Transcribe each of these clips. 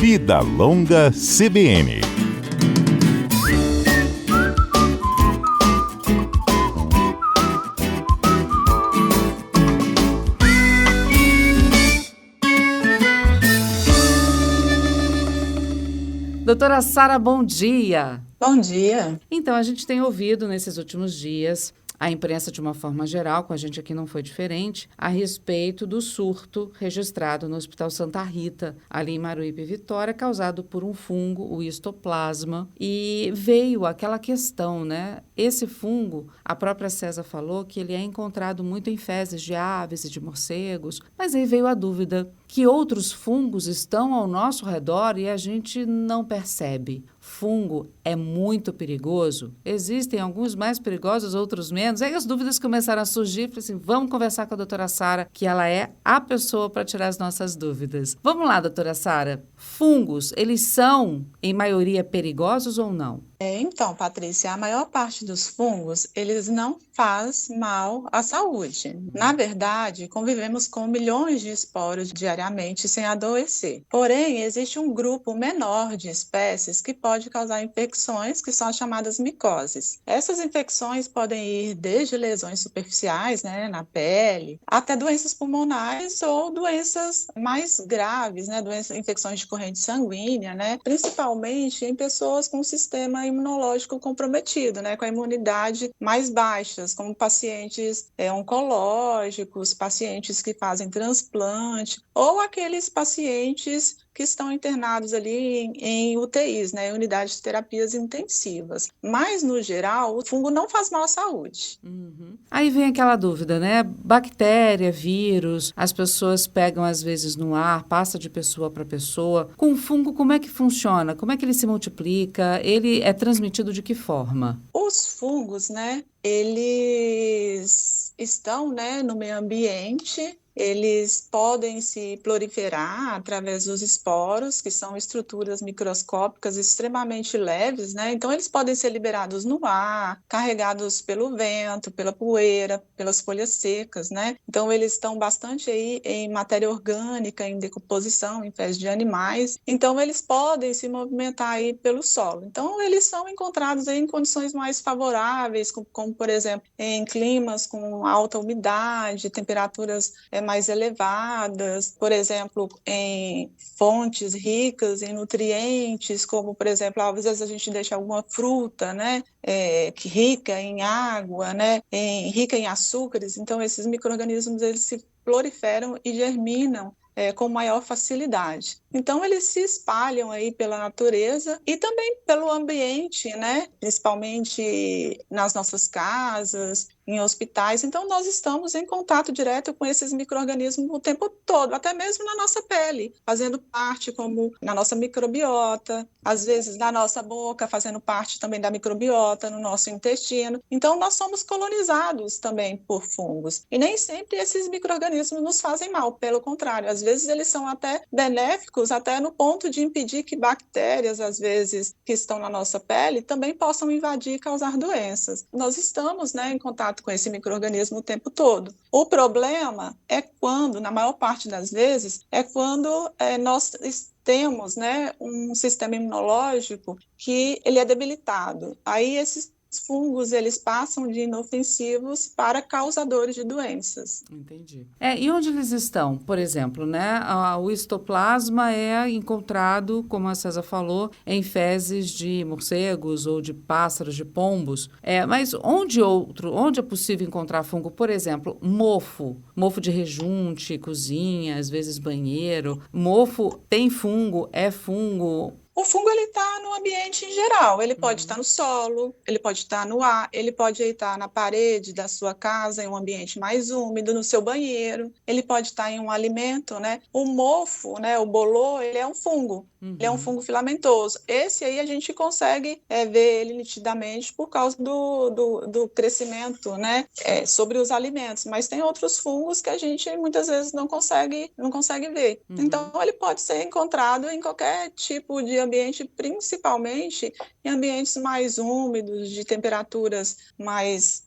Vida Longa CBN. Doutora Sara, bom dia. Bom dia. Então, a gente tem ouvido nesses últimos dias a imprensa de uma forma geral, com a gente aqui não foi diferente, a respeito do surto registrado no Hospital Santa Rita, ali em Maruípe, Vitória, causado por um fungo, o histoplasma, e veio aquela questão, né? Esse fungo, a própria César falou que ele é encontrado muito em fezes de aves e de morcegos, mas aí veio a dúvida que outros fungos estão ao nosso redor e a gente não percebe. Fungo é muito perigoso? Existem alguns mais perigosos, outros menos? Aí as dúvidas começaram a surgir. Falei assim, vamos conversar com a doutora Sara, que ela é a pessoa para tirar as nossas dúvidas. Vamos lá, doutora Sara. Fungos, eles são, em maioria, perigosos ou não? Então, Patrícia, a maior parte dos fungos, eles não faz mal à saúde. Na verdade, convivemos com milhões de esporos diariamente sem adoecer. Porém, existe um grupo menor de espécies que pode causar infecções, que são as chamadas micoses. Essas infecções podem ir desde lesões superficiais, né, na pele, até doenças pulmonares ou doenças mais graves, né, infecções de corrente sanguínea, né, principalmente em pessoas com sistema imunológico comprometido, né, com a imunidade mais baixas, como pacientes oncológicos, pacientes que fazem transplante, ou aqueles pacientes que estão internados ali em UTIs, né, unidades de terapias intensivas. Mas, no geral, o fungo não faz mal à saúde. Uhum. Aí vem aquela dúvida, né? Bactéria, vírus, as pessoas pegam às vezes no ar, passa de pessoa para pessoa. Com o fungo, como é que funciona? Como é que ele se multiplica? Ele é transmitido de que forma? Os fungos, né, eles estão, né, no meio ambiente. Eles podem se proliferar através dos esporos, que são estruturas microscópicas extremamente leves, né? Então, eles podem ser liberados no ar, carregados pelo vento, pela poeira, pelas folhas secas, né? Então, eles estão bastante aí em matéria orgânica, em decomposição, em fezes de animais. Então, eles podem se movimentar aí pelo solo. Então, eles são encontrados aí em condições mais favoráveis, como por exemplo, em climas com alta umidade, temperaturas mais elevadas, por exemplo, em fontes ricas em nutrientes, como, por exemplo, às vezes a gente deixa alguma fruta, né, que rica em água, né, rica em açúcares, então esses micro-organismos eles se proliferam e germinam com maior facilidade. Então, eles se espalham aí pela natureza e também pelo ambiente, né? Principalmente nas nossas casas, em hospitais. Então, nós estamos em contato direto com esses micro-organismos o tempo todo, até mesmo na nossa pele, fazendo parte como na nossa microbiota, às vezes na nossa boca, fazendo parte também da microbiota, no nosso intestino. Então, nós somos colonizados também por fungos. E nem sempre esses micro-organismos nos fazem mal, pelo contrário, às vezes eles são até benéficos, até no ponto de impedir que bactérias, às vezes, que estão na nossa pele, também possam invadir e causar doenças. Nós estamos, né, em contato com esse micro-organismo o tempo todo. O problema é quando, na maior parte das vezes, é quando nós temos, né, um sistema imunológico que ele é debilitado. Aí esses fungos, eles passam de inofensivos para causadores de doenças. Entendi. E onde eles estão? Por exemplo, né? O histoplasma é encontrado, como a César falou, em fezes de morcegos ou de pássaros, de pombos. Mas onde é possível encontrar fungo? Por exemplo, mofo de rejunte, cozinha, às vezes banheiro. Mofo tem fungo, é fungo. O fungo ele está no ambiente em geral, ele pode estar no solo, ele pode estar no ar, ele pode estar na parede da sua casa, em um ambiente mais úmido, no seu banheiro, ele pode estar em um alimento, né? O mofo, né, o bolor, ele é um fungo. Ele é um fungo filamentoso. Esse aí a gente consegue ver ele nitidamente por causa do crescimento, né, sobre os alimentos. Mas tem outros fungos que a gente muitas vezes não consegue ver. Então, ele pode ser encontrado em qualquer tipo de ambiente, principalmente em ambientes mais úmidos, de temperaturas mais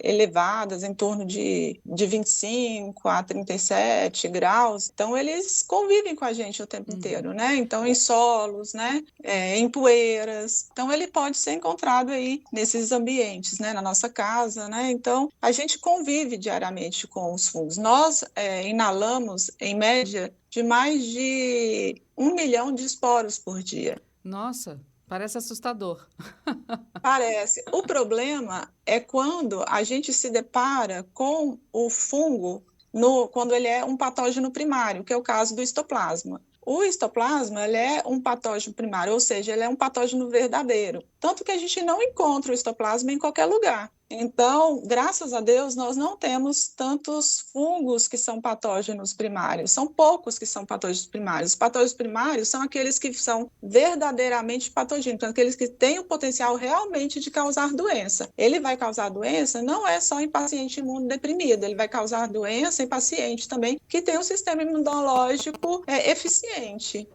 elevadas, em torno de 25 a 37 graus. Então, eles convivem com a gente o tempo inteiro, né? Então, em solos, né? Em poeiras. Então, ele pode ser encontrado aí nesses ambientes, né? Na nossa casa, né? Então, a gente convive diariamente com os fungos. Nós inalamos, em média, de mais de 1 milhão de esporos por dia. Nossa, parece assustador. Parece. O problema é quando a gente se depara com o fungo quando ele é um patógeno primário, que é o caso do histoplasma. O histoplasma, ele é um patógeno primário, ou seja, ele é um patógeno verdadeiro. Tanto que a gente não encontra o histoplasma em qualquer lugar. Então, graças a Deus, nós não temos tantos fungos que são patógenos primários. São poucos que são patógenos primários. Os patógenos primários são aqueles que são verdadeiramente patogênicos, aqueles que têm o potencial realmente de causar doença. Ele vai causar doença não é só em paciente imunodeprimido, ele vai causar doença em paciente também que tem um sistema imunológico eficiente.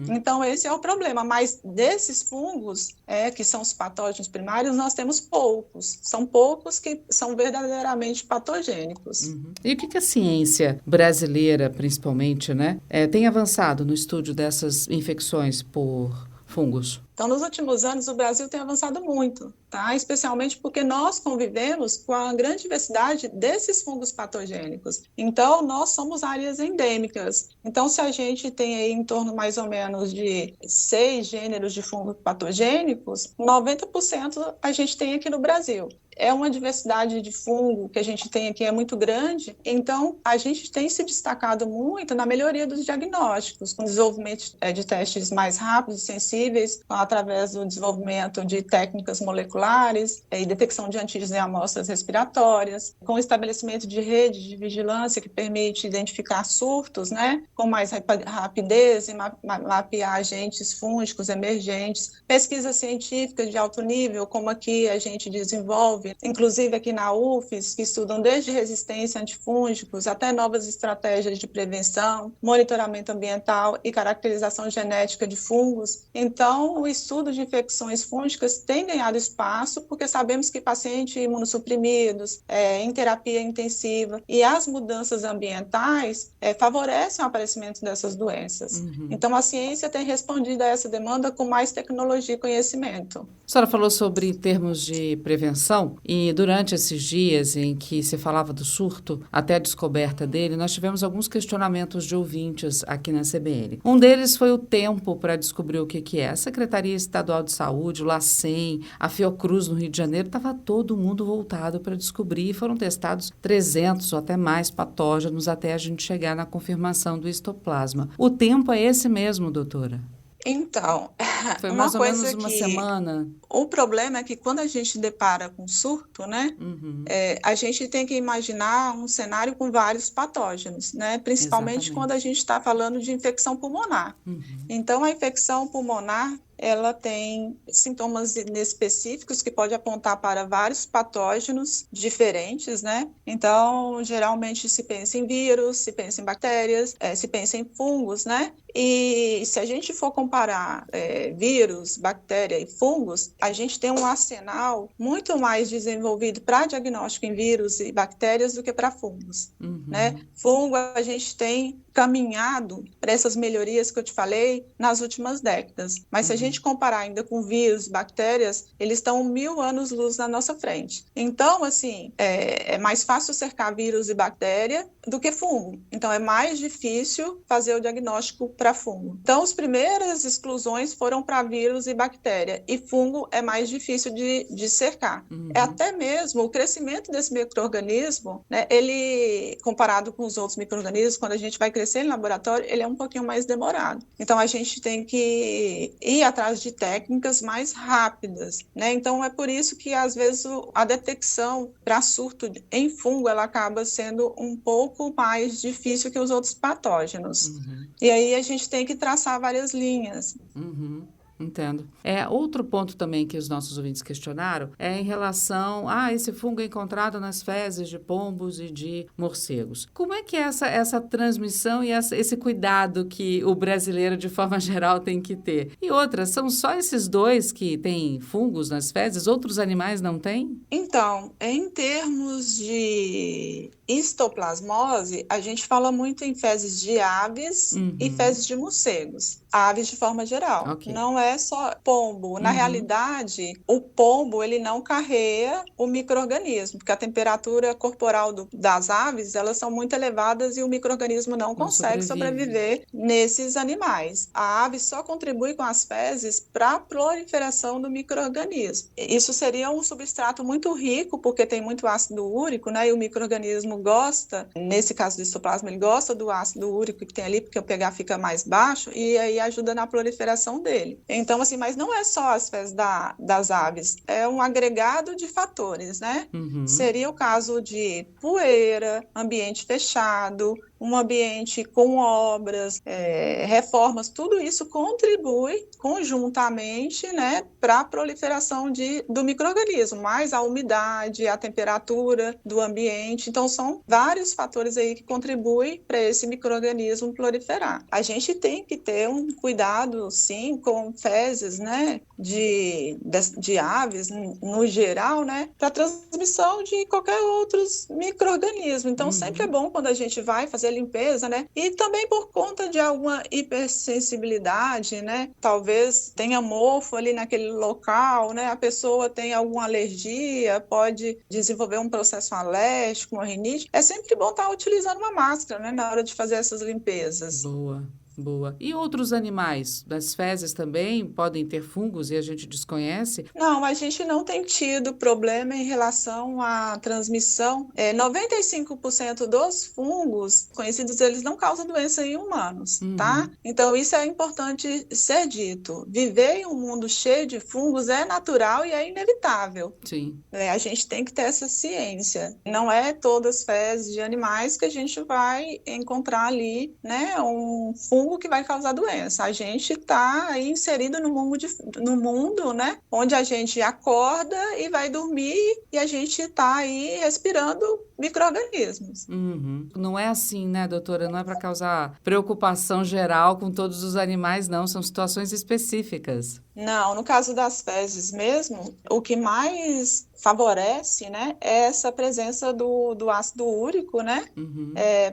Então, esse é o problema. Mas desses fungos, que são os patógenos primários, nós temos poucos. São poucos que são verdadeiramente patogênicos. E o que a ciência brasileira, principalmente, né, tem avançado no estudo dessas infecções por fungos? Então, nos últimos anos, o Brasil tem avançado muito, tá? Especialmente porque nós convivemos com a grande diversidade desses fungos patogênicos. Então, nós somos áreas endêmicas. Então, se a gente tem aí em torno mais ou menos de 6 gêneros de fungos patogênicos, 90% a gente tem aqui no Brasil. É uma diversidade de fungo que a gente tem aqui é muito grande, então a gente tem se destacado muito na melhoria dos diagnósticos, com o desenvolvimento de testes mais rápidos e sensíveis, através do desenvolvimento de técnicas moleculares e detecção de antígenos em amostras respiratórias, com o estabelecimento de redes de vigilância que permite identificar surtos, né, com mais rapidez e mapear agentes fúngicos emergentes, pesquisas científicas de alto nível, como aqui a gente desenvolve, inclusive aqui na UFES, que estudam desde resistência a antifúngicos até novas estratégias de prevenção, monitoramento ambiental e caracterização genética de fungos. Então, o estudo de infecções fúngicas tem ganhado espaço porque sabemos que pacientes imunossuprimidos, em terapia intensiva e as mudanças ambientais favorecem o aparecimento dessas doenças. Então, a ciência tem respondido a essa demanda com mais tecnologia e conhecimento. A senhora falou sobre termos de prevenção e durante esses dias em que se falava do surto, até a descoberta dele, nós tivemos alguns questionamentos de ouvintes aqui na CBN. Um deles foi o tempo para descobrir o que é. A Secretaria Estadual de Saúde, o LACEN, a Fiocruz no Rio de Janeiro, estava todo mundo voltado para descobrir e foram testados 300 ou até mais patógenos até a gente chegar na confirmação do histoplasma. O tempo é esse mesmo, doutora? Então, foi mais ou menos uma semana. O problema é que quando a gente depara com surto, né, a gente tem que imaginar um cenário com vários patógenos, né, principalmente quando a gente está falando de infecção pulmonar. Então, a infecção pulmonar, ela tem sintomas específicos que pode apontar para vários patógenos diferentes, né? Então, geralmente se pensa em vírus, se pensa em bactérias, se pensa em fungos, né? E se a gente for comparar vírus, bactéria e fungos, a gente tem um arsenal muito mais desenvolvido para diagnóstico em vírus e bactérias do que para fungos, né? Fungo, a gente tem caminhado para essas melhorias que eu te falei nas últimas décadas. Mas se a gente comparar ainda com vírus, bactérias, eles estão 1000 anos-luz na nossa frente. Então, assim, é mais fácil cercar vírus e bactéria do que fungo. Então, é mais difícil fazer o diagnóstico para fungo. Então, as primeiras exclusões foram para vírus e bactéria, e fungo é mais difícil de cercar. É até mesmo o crescimento desse micro-organismo, né, ele, comparado com os outros micro-organismos, quando a gente vai crescer em laboratório, ele é um pouquinho mais demorado. Então, a gente tem que ir atrás de técnicas mais rápidas, né? Então, é por isso que, às vezes, a detecção para surto em fungo, ela acaba sendo um pouco mais difícil que os outros patógenos. E aí, a gente tem que traçar várias linhas. Entendo. Outro ponto também que os nossos ouvintes questionaram é em relação a esse fungo encontrado nas fezes de pombos e de morcegos. Como é que é essa transmissão e esse cuidado que o brasileiro, de forma geral, tem que ter? E outras, são só esses dois que têm fungos nas fezes? Outros animais não têm? Então, em termos de histoplasmose, a gente fala muito em fezes de aves e fezes de morcegos. Aves de forma geral. Ok. Não é só pombo. Na realidade, o pombo ele não carrega o micro-organismo, porque a temperatura corporal das aves elas são muito elevadas e o micro-organismo não consegue sobreviver nesses animais. A ave só contribui com as fezes para a proliferação do micro-organismo. Isso seria um substrato muito rico, porque tem muito ácido úrico, né? E o micro-organismo gosta, nesse caso do histoplasma, ele gosta do ácido úrico que tem ali, porque o pH fica mais baixo, e aí ajuda na proliferação dele. Então, assim, mas não é só as fezes das aves, é um agregado de fatores, né? Seria o caso de poeira, ambiente fechado, um ambiente com obras, reformas, tudo isso contribui conjuntamente, né, para a proliferação do micro-organismo, mais a umidade, a temperatura do ambiente. Então, são vários fatores aí que contribuem para esse micro-organismo proliferar. A gente tem que ter um cuidado, sim, com fezes, né, de aves, no geral, né, para a transmissão de qualquer outros micro-organismo. Então, sempre é bom quando a gente vai fazer limpeza, né? E também por conta de alguma hipersensibilidade, né? Talvez tenha mofo ali naquele local, né? A pessoa tem alguma alergia, pode desenvolver um processo alérgico, uma rinite. É sempre bom estar utilizando uma máscara, né? Na hora de fazer essas limpezas. Boa. E outros animais das fezes também podem ter fungos e a gente desconhece? Não, a gente não tem tido problema em relação à transmissão. 95% dos fungos conhecidos, eles não causam doença em humanos, tá? Então, isso é importante ser dito. Viver em um mundo cheio de fungos é natural e é inevitável. Sim. A gente tem que ter essa ciência. Não é todas as fezes de animais que a gente vai encontrar ali, né, um fungo que vai causar doença. A gente está aí inserido no mundo, né, onde a gente acorda e vai dormir e a gente está aí respirando micro-organismos. Não é assim, né, doutora? Não é para causar preocupação geral com todos os animais, não. São situações específicas. Não, no caso das fezes mesmo, o que mais favorece, né, é essa presença do ácido úrico, né,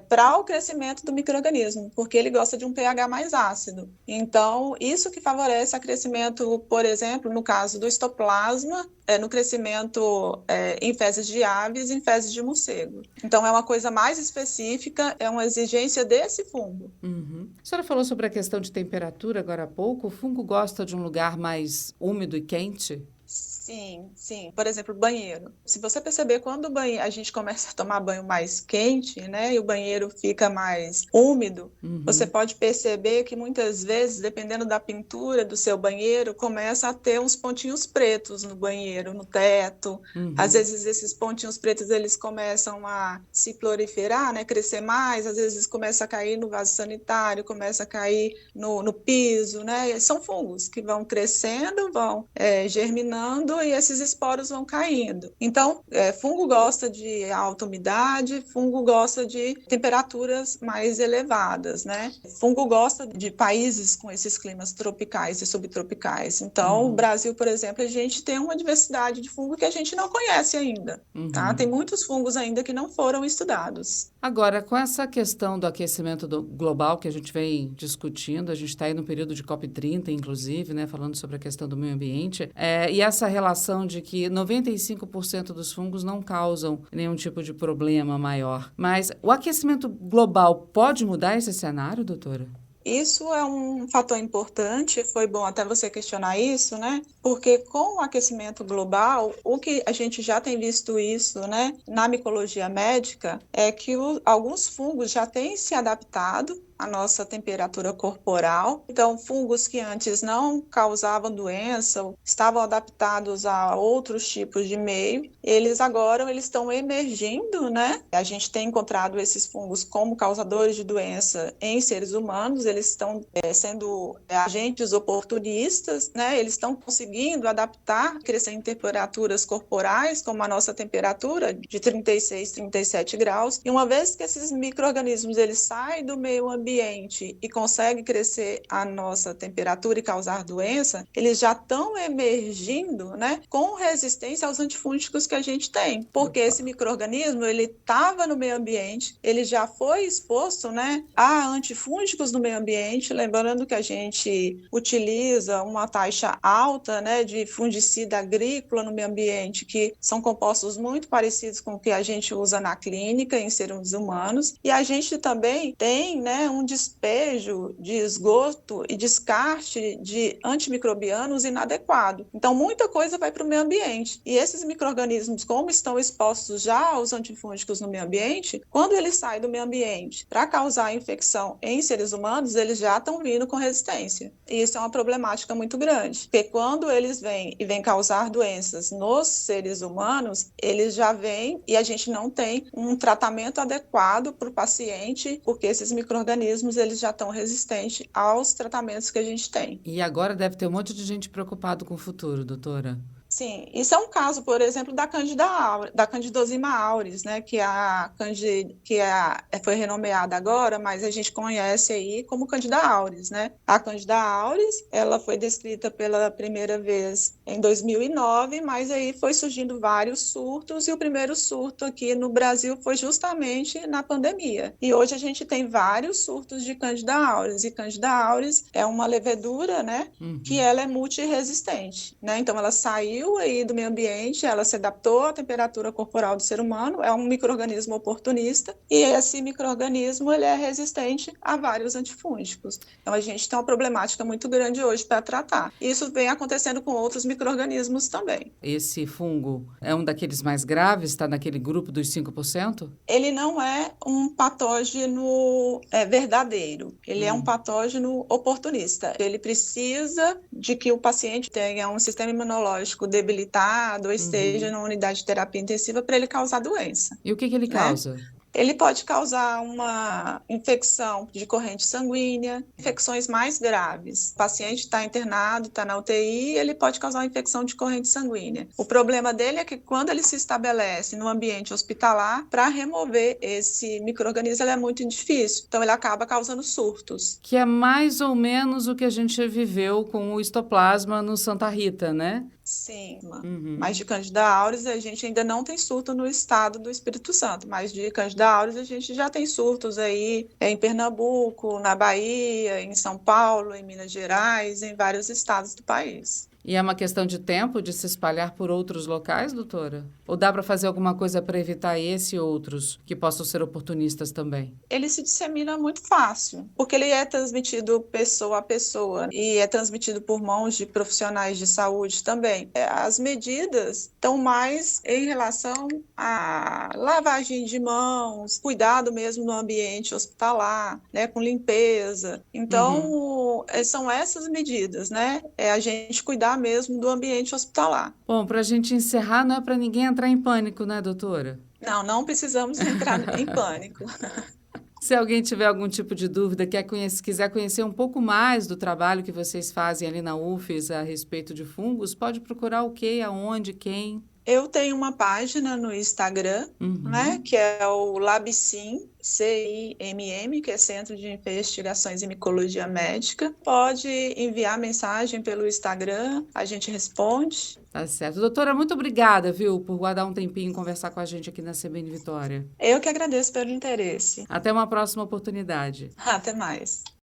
para o crescimento do micro-organismo, porque ele gosta de um pH mais ácido. Então, isso que favorece o crescimento, por exemplo, no caso do histoplasma, no crescimento em fezes de aves e em fezes de morcego. Então, é uma coisa mais específica, é uma exigência desse fungo. A senhora falou sobre a questão de temperatura agora há pouco. O fungo gosta de um lugar mais úmido e quente? Sim. Por exemplo, banheiro. Se você perceber, quando a gente começa a tomar banho mais quente, né, e o banheiro fica mais úmido, você pode perceber que muitas vezes, dependendo da pintura do seu banheiro, começa a ter uns pontinhos pretos no banheiro, no teto. Às vezes esses pontinhos pretos eles começam a se proliferar, né, crescer mais, às vezes começa a cair no vaso sanitário, começa a cair no piso, né? São fungos que vão crescendo, vão germinando e esses esporos vão caindo. Então, fungo gosta de alta umidade, fungo gosta de temperaturas mais elevadas, né? Fungo gosta de países com esses climas tropicais e subtropicais. Então, o Brasil, por exemplo, a gente tem uma diversidade de fungo que a gente não conhece ainda, tá? Tem muitos fungos ainda que não foram estudados. Agora, com essa questão do aquecimento global que a gente vem discutindo, a gente está aí no período de COP30, inclusive, né, falando sobre a questão do meio ambiente, e essa relação de que 95% dos fungos não causam nenhum tipo de problema maior. Mas o aquecimento global pode mudar esse cenário, doutora? Isso é um fator importante, foi bom até você questionar isso, né? Porque com o aquecimento global, o que a gente já tem visto isso, né, na micologia médica, é que alguns fungos já têm se adaptado, a nossa temperatura corporal. Então, fungos que antes não causavam doença, estavam adaptados a outros tipos de meio, eles agora estão emergindo, né? A gente tem encontrado esses fungos como causadores de doença em seres humanos, eles estão sendo agentes oportunistas, né? Eles estão conseguindo adaptar, crescer em temperaturas corporais, como a nossa temperatura de 36, 37 graus. E uma vez que esses micro-organismos eles saem do meio ambiente e conseguem crescer a nossa temperatura e causar doença, eles já estão emergindo, né, com resistência aos antifúngicos que a gente tem. Porque esse micro-organismo ele estava no meio ambiente, ele já foi exposto, né, a antifúngicos no meio ambiente, lembrando que a gente utiliza uma taxa alta, né, de fungicida agrícola no meio ambiente, que são compostos muito parecidos com o que a gente usa na clínica em seres humanos, e a gente também tem, né, um despejo de esgoto e descarte de antimicrobianos inadequado. Então, muita coisa vai para o meio ambiente. E esses micro-organismos, como estão expostos já aos antifúngicos no meio ambiente, quando eles saem do meio ambiente para causar infecção em seres humanos, eles já estão vindo com resistência. E isso é uma problemática muito grande, porque quando eles vêm e vêm causar doenças nos seres humanos, eles já vêm e a gente não tem um tratamento adequado para o paciente, porque esses micro-organismos eles já estão resistentes aos tratamentos que a gente tem. E agora deve ter um monte de gente preocupado com o futuro, doutora. Sim, isso é um caso, por exemplo, da Candidosima auris, né, foi renomeada agora, mas a gente conhece aí como Candida auris, né? A Candida auris, ela foi descrita pela primeira vez em 2009, mas aí foi surgindo vários surtos e o primeiro surto aqui no Brasil foi justamente na pandemia. E hoje a gente tem vários surtos de Candida auris, e Candida auris é uma levedura, né, que ela é multiresistente, né? Então ela saiu aí do meio ambiente, ela se adaptou à temperatura corporal do ser humano, é um micro-organismo oportunista, e esse micro-organismo ele é resistente a vários antifúngicos. Então a gente tem uma problemática muito grande hoje para tratar. Isso vem acontecendo com outros micro-organismos também. Esse fungo é um daqueles mais graves, está naquele grupo dos 5%? Ele não é um patógeno verdadeiro, ele é um patógeno oportunista. Ele precisa de que o paciente tenha um sistema imunológico debilitado ou esteja numa unidade de terapia intensiva para ele causar doença. E o que ele causa? Ele pode causar uma infecção de corrente sanguínea, infecções mais graves. O paciente está internado, está na UTI, ele pode causar uma infecção de corrente sanguínea. O problema dele é que quando ele se estabelece no ambiente hospitalar, para remover esse micro-organismo é muito difícil. Então ele acaba causando surtos. Que é mais ou menos o que a gente viveu com o histoplasma no Santa Rita, né? Sim, mas de Candida auris a gente ainda não tem surto no estado do Espírito Santo, mas de Candida auris a gente já tem surtos aí em Pernambuco, na Bahia, em São Paulo, em Minas Gerais, em vários estados do país. E é uma questão de tempo de se espalhar por outros locais, doutora? Ou dá para fazer alguma coisa para evitar esse e outros que possam ser oportunistas também? Ele se dissemina muito fácil, porque ele é transmitido pessoa a pessoa e é transmitido por mãos de profissionais de saúde também. As medidas estão mais em relação à lavagem de mãos, cuidado mesmo no ambiente hospitalar, né, com limpeza. Então, são essas medidas, né? É a gente cuidar mesmo do ambiente hospitalar. Bom, para a gente encerrar, não é para ninguém entrar em pânico, né, doutora? Não precisamos entrar em pânico. Se alguém tiver algum tipo de dúvida, quiser conhecer um pouco mais do trabalho que vocês fazem ali na UFES a respeito de fungos, pode procurar o quê, aonde, quem? Eu tenho uma página no Instagram, né, que é o LabCIM, CIMM, que é Centro de Investigações em Micologia Médica. Pode enviar mensagem pelo Instagram, a gente responde. Tá certo. Doutora, muito obrigada, viu, por guardar um tempinho e conversar com a gente aqui na CBN Vitória. Eu que agradeço pelo interesse. Até uma próxima oportunidade. Até mais.